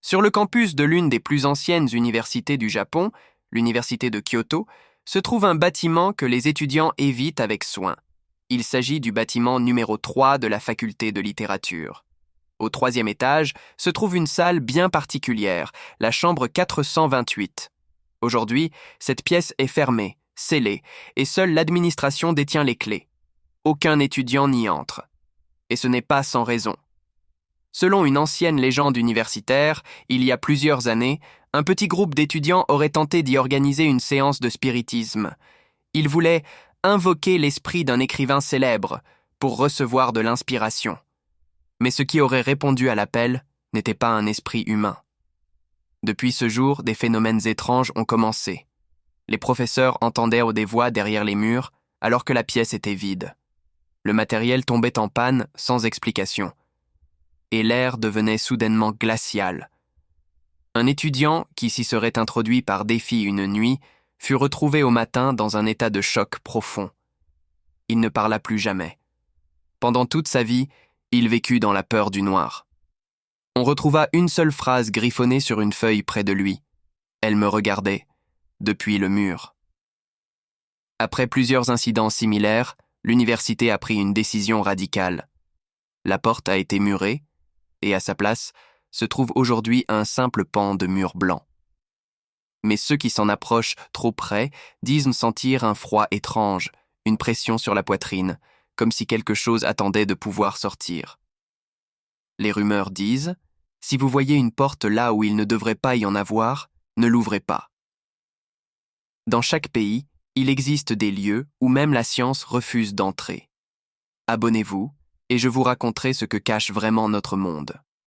Sur le campus de l'une des plus anciennes universités du Japon, l'université de Kyoto, se trouve un bâtiment que les étudiants évitent avec soin. Il s'agit du bâtiment numéro 3 de la faculté de littérature. Au troisième étage se trouve une salle bien particulière, la chambre 428. Aujourd'hui, cette pièce est fermée, scellée, et seule l'administration détient les clés. Aucun étudiant n'y entre. Et ce n'est pas sans raison. Selon une ancienne légende universitaire, il y a plusieurs années, un petit groupe d'étudiants aurait tenté d'y organiser une séance de spiritisme. Ils voulaient invoquer l'esprit d'un écrivain célèbre pour recevoir de l'inspiration. Mais ce qui aurait répondu à l'appel n'était pas un esprit humain. Depuis ce jour, des phénomènes étranges ont commencé. Les professeurs entendaient des voix derrière les murs, alors que la pièce était vide. Le matériel tombait en panne sans explication. Et l'air devenait soudainement glacial. Un étudiant, qui s'y serait introduit par défi une nuit, fut retrouvé au matin dans un état de choc profond. Il ne parla plus jamais. Pendant toute sa vie, il vécut dans la peur du noir. On retrouva une seule phrase griffonnée sur une feuille près de lui. Elle me regardait, depuis le mur. Après plusieurs incidents similaires, l'université a pris une décision radicale. La porte a été murée, et à sa place se trouve aujourd'hui un simple pan de mur blanc. Mais ceux qui s'en approchent trop près disent sentir un froid étrange, une pression sur la poitrine, comme si quelque chose attendait de pouvoir sortir. Les rumeurs disent « Si vous voyez une porte là où il ne devrait pas y en avoir, ne l'ouvrez pas ». Dans chaque pays, il existe des lieux où même la science refuse d'entrer. Abonnez-vous, et je vous raconterai ce que cache vraiment notre monde.